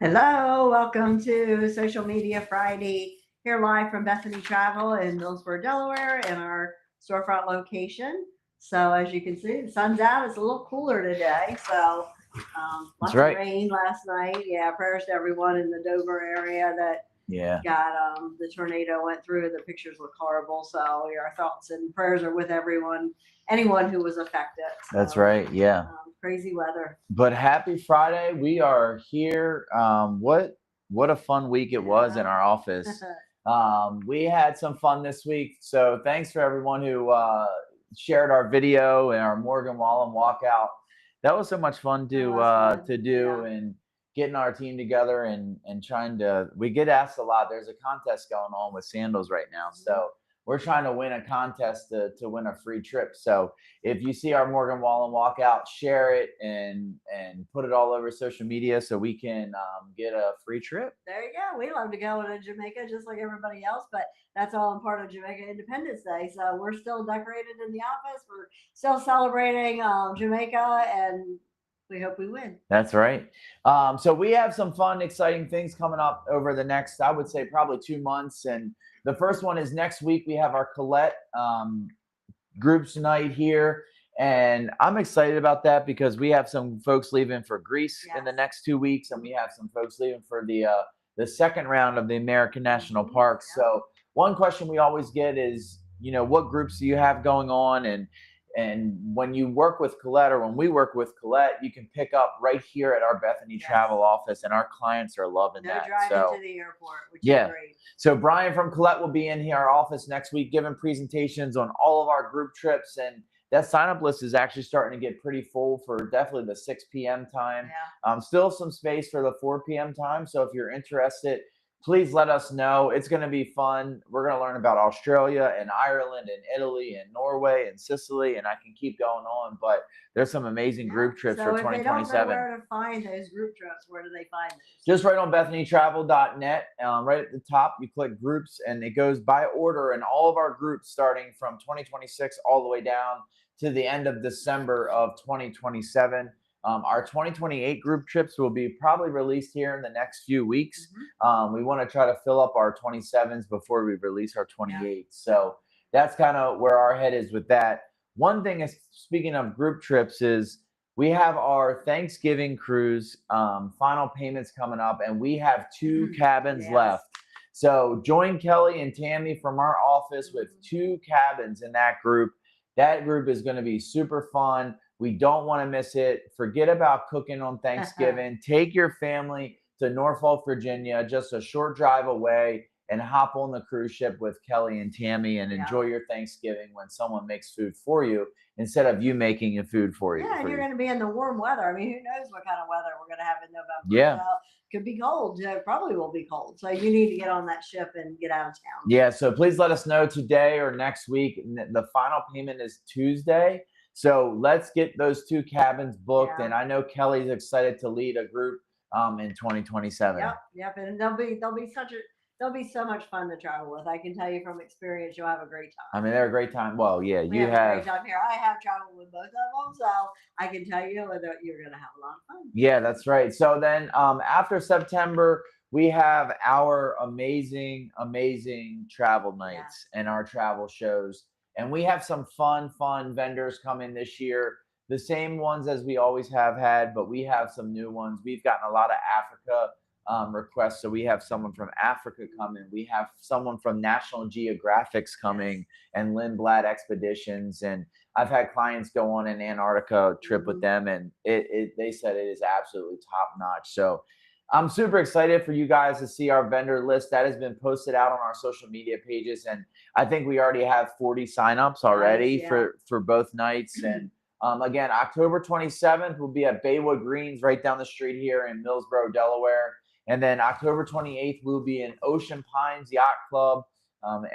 Hello, welcome to Social Media Friday here live from Bethany Travel in Millsboro, Delaware, in our storefront location. So as you can see, the sun's out. It's a little cooler today. So lots of rain last night. Yeah, prayers to everyone in the Dover area that got the tornado went through. The pictures look horrible. So our thoughts and prayers are with anyone who was affected. So, that's right. Yeah. Crazy weather. But happy Friday. We are here. What a fun week it was in our office. We had some fun this week. So thanks for everyone who shared our video and our Morgan Wallen walkout. That was so much fun to do, and getting our team together and trying to, we get asked a lot. There's a contest going on with sandals right now. So we're trying to win a contest to win a free trip. So if you see our Morgan Wallen walkout, share it and put it all over social media so we can get a free trip. There you go. We love to go to Jamaica just like everybody else, but that's all in part of Jamaica Independence Day. So we're still decorated in the office. We're still celebrating Jamaica, and we hope we win. That's right. So we have some fun, exciting things coming up over the next, I would say, probably 2 months. And the first one is next week. We have our Colette groups night here. And I'm excited about that because we have some folks leaving for Greece in the next 2 weeks. And we have some folks leaving for the second round of the American National Parks. So one question we always get is, what groups do you have going on? And when you work with Colette, or when we work with Colette, you can pick up right here at our Bethany Travel office, and our clients are loving that. No driving to the airport, which is great. So Brian from Colette will be in here, our office next week, giving presentations on all of our group trips. And that sign-up list is actually starting to get pretty full for definitely the 6 p.m. time. Still some space for the 4 p.m. time. So if you're interested, please let us know. It's going to be fun. We're going to learn about Australia and Ireland and Italy and Norway and Sicily, and I can keep going on. But there's some amazing group trips for 2027. If they don't know where to find those group trips, where do they find those? Just right on BethanyTravel.net. Right at the top, you click groups, and it goes by order. And all of our groups starting from 2026 all the way down to the end of December of 2027. Our 2028 group trips will be probably released here in the next few weeks. We want to try to fill up our 27s before we release our 28s. So that's kind of where our head is with that. One thing is, speaking of group trips, is we have our Thanksgiving cruise final payments coming up, and we have 2 cabins left. So join Kelly and Tammy from our office with 2 cabins in that group. That group is going to be super fun. We don't want to miss it. Forget about cooking on Thanksgiving. Take your family to Norfolk, Virginia, just a short drive away, and hop on the cruise ship with Kelly and Tammy and enjoy your Thanksgiving when someone makes food for you instead of you making your food for you. Yeah, and you're going to be in the warm weather. I mean, who knows what kind of weather we're going to have in November. So could be cold. It probably will be cold. So you need to get on that ship and get out of town. Yeah, so please let us know today or next week. The final payment is Tuesday. So let's get those 2 cabins booked. And I know Kelly's excited to lead a group in 2027. Yep. And they'll be so much fun to travel with. I can tell you from experience, you'll have a great time. I mean, they're a great time. Well, yeah, we have a great time here. I have traveled with both of them, so I can tell you that you're going to have a lot of fun. Yeah, that's right. So then after September, we have our amazing travel nights and our travel shows. And we have some fun vendors coming this year. The same ones as we always have had, but we have some new ones. We've gotten a lot of Africa requests. So we have someone from Africa coming. We have someone from National Geographic's coming, and Lindblad Expeditions. And I've had clients go on an Antarctica trip with them, and they said it is absolutely top notch. So I'm super excited for you guys to see our vendor list that has been posted out on our social media pages. And I think we already have 40 signups already for both nights. And again, October 27th will be at Baywood Greens right down the street here in Millsboro, Delaware. And then October 28th, we'll be in Ocean Pines Yacht Club.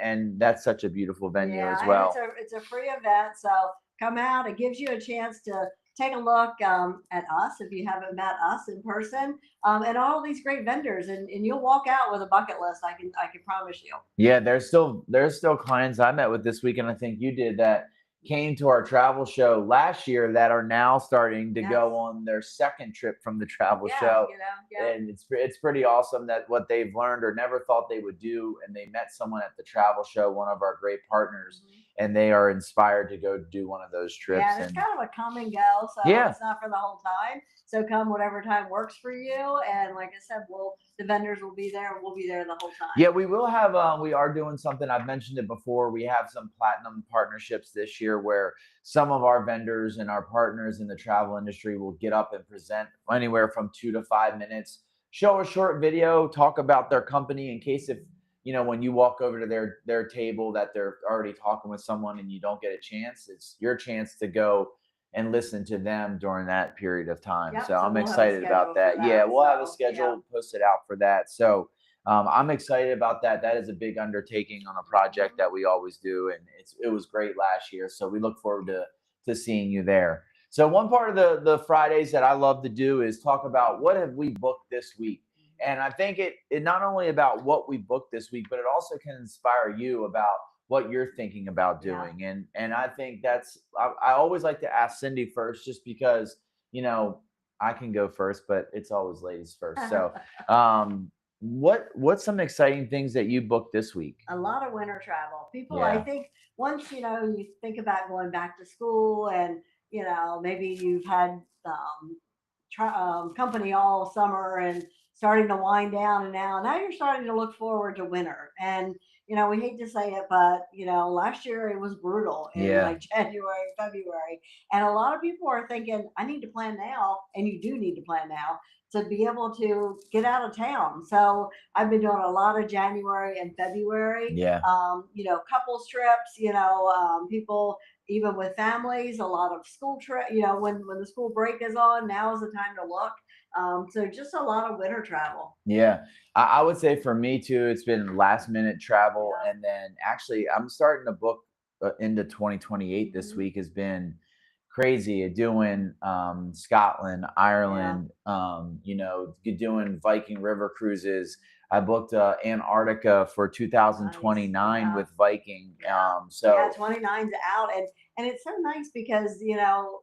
And that's such a beautiful venue as well. It's a free event. So come out. It gives you a chance to take a look at us if you haven't met us in person, and all these great vendors, and you'll walk out with a bucket list. I can promise you. Yeah, there's still clients I met with this week, and I think you did that. came to our travel show last year that are now starting to Yes. go on their second trip from the travel Yeah, show. yeah. And it's pretty awesome that what they've learned or never thought they would do, and they met someone at the travel show, one of our great partners, Mhm. and they are inspired to go do one of those trips. Yeah, and it's kind of a come and go, so Yeah. it's not for the whole time. So come whatever time works for you, and like I said, the vendors will be there. We'll be there the whole time. Yeah, we will have. We are doing something. I've mentioned it before. We have some platinum partnerships this year where some of our vendors and our partners in the travel industry will get up and present anywhere from 2 to 5 minutes, show a short video, talk about their company in case if when you walk over to their table that they're already talking with someone and you don't get a chance, it's your chance to go and listen to them during that period of time. Yep. So So I'm we'll have a excited schedule about for that. Yeah, that. we'll have a So yeah. schedule posted out for that. So I'm excited about that. That is a big undertaking on a project that we always do, and it was great last year. So we look forward to seeing you there. So one part of the Fridays that I love to do is talk about what have we booked this week. And I think it not only about what we booked this week, but it also can inspire you about what you're thinking about Yeah. doing. And I think I always like to ask Cindy first, just because I can go first, but it's always ladies first. So what's some exciting things that you booked this week? A lot of winter travel. People, I Yeah. think, once you think about going back to school, and maybe you've had company all summer and starting to wind down, and now you're starting to look forward to winter. And we hate to say it, but last year it was brutal in Yeah. like January, February, and a lot of people are thinking, I need to plan now, and you do need to plan now to be able to get out of town. So I've been doing a lot of January and February, Yeah. couples trips, people even with families, a lot of school trip, when the school break is on, now is the time to look. So just a lot of winter travel. Yeah, I would say for me too, it's been last minute travel, Yeah. and then actually I'm starting to book into 2028. This Mhm. week has been crazy. Doing Scotland, Ireland, doing Viking River cruises. I booked Antarctica for Nice. 2029 Yeah. with Viking. Yeah. So Yeah, 29's out, and it's so nice because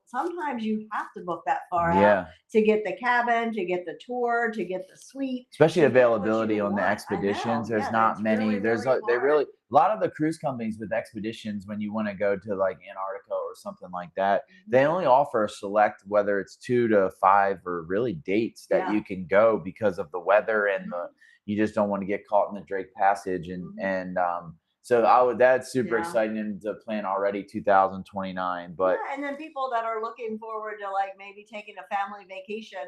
sometimes you have to book that far out yeah, to get the cabin, to get the tour, to get the suite, especially to get what availability you on the want. I expeditions. know. There's Yeah, not it's many. really, There's really they hard. really a lot of the cruise companies with expeditions when you want to go to like Antarctica or something like that. Mhm. They only offer a select, whether it's 2 to 5 or really dates that Yeah. you can go because of the weather and Mhm. you just don't want to get caught in the Drake Passage Mhm. and so that's super Yeah. exciting and to plan already 2029. Yeah, But and then people that are looking forward to like maybe taking a family vacation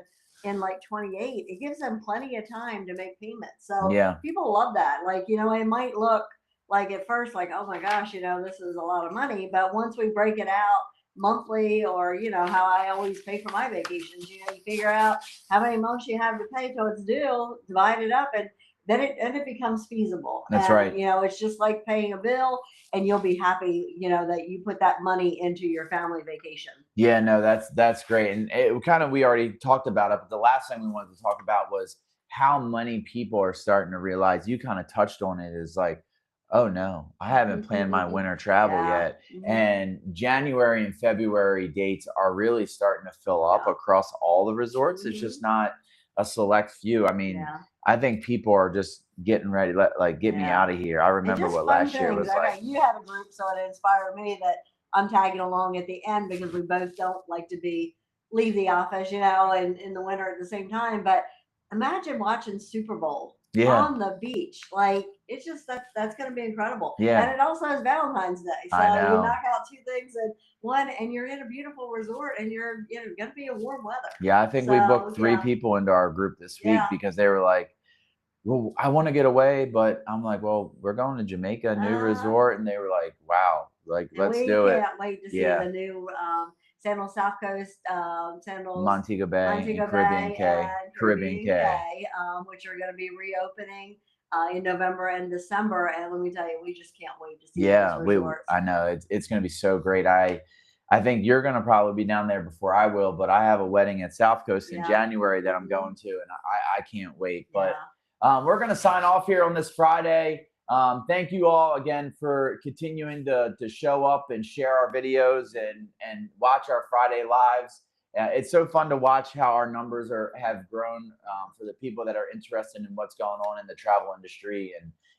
in like 28, it gives them plenty of time to make payments. So yeah, people love that. Like, it might look like at first like, oh my gosh, this is a lot of money, but once we break it out monthly, or how I always pay for my vacations, you figure out how many months you have to pay till it's due, divide it up, and then it becomes feasible. that's And right. it's just like paying a bill, and you'll be happy, that you put that money into your family vacation. Yeah, no, that's great. And it kind of we already talked about it, but the last thing we wanted to talk about was how many people are starting to realize, you kind of touched on it, is like, oh no, I haven't planned my winter travel Yeah. yet. Mhm. And January and February dates are really starting to fill up Yeah. across all the resorts. It's Mhm. just not a select few. I mean, Yeah. I think people are just getting ready, like, get me Yeah. out of here. I And remember just what fun last year things. was I know like. you had a group, so it inspired me that I'm tagging along at the end because we both don't like to leave the office, and in the winter at the same time. But imagine watching Super Bowl Yeah, on the beach. Like, it's just that's going to be incredible. And yeah, it also is Valentine's Day, so I you know. knock out two things in one, and you're in a beautiful resort, and you're going to be in warm weather. Yeah, I think we So booked three yeah, people into our group this week yeah. because they were like, well, I want to get away, but I'm like, well, we're going to Jamaica, new Uh-huh. resort. And they were like, wow, like, And let's we do it. can't wait to see Yeah. the new Sandals South Coast, Sandals Montego Bay and Montego Caribbean Bay K, and Caribbean Caribbean K. Cay, which are going to be reopening in November and December. And let me tell you, we just can't wait to see those Yeah, resorts. I know it's going to be so great. I think you're going to probably be down there before I will, but I have a wedding at South Coast in Yeah. January that I'm Mhm. going to, and I can't wait. But Yeah. we're going to sign off here on this Friday. Thank you all again for continuing to show up and share our videos and watch our Friday lives. It's so fun to watch how our numbers have grown for the people that are interested in what's going on in the travel industry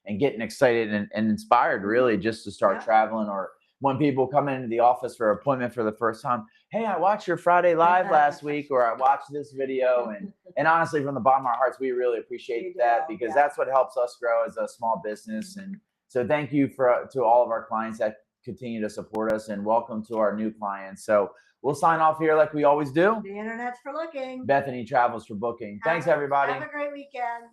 and getting excited and inspired really just to start traveling, or when people come into the office for an appointment for the first time, hey, I watched your Friday live last week, or I watched this video. And honestly, from the bottom of our hearts, we really appreciate that, because that's what helps us grow as a small business. And so thank you to all of our clients that continue to support us, and welcome to our new clients. So we'll sign off here like we always do. The internet's for looking. Bethany Travels for booking. Thanks, everybody. Have a great weekend.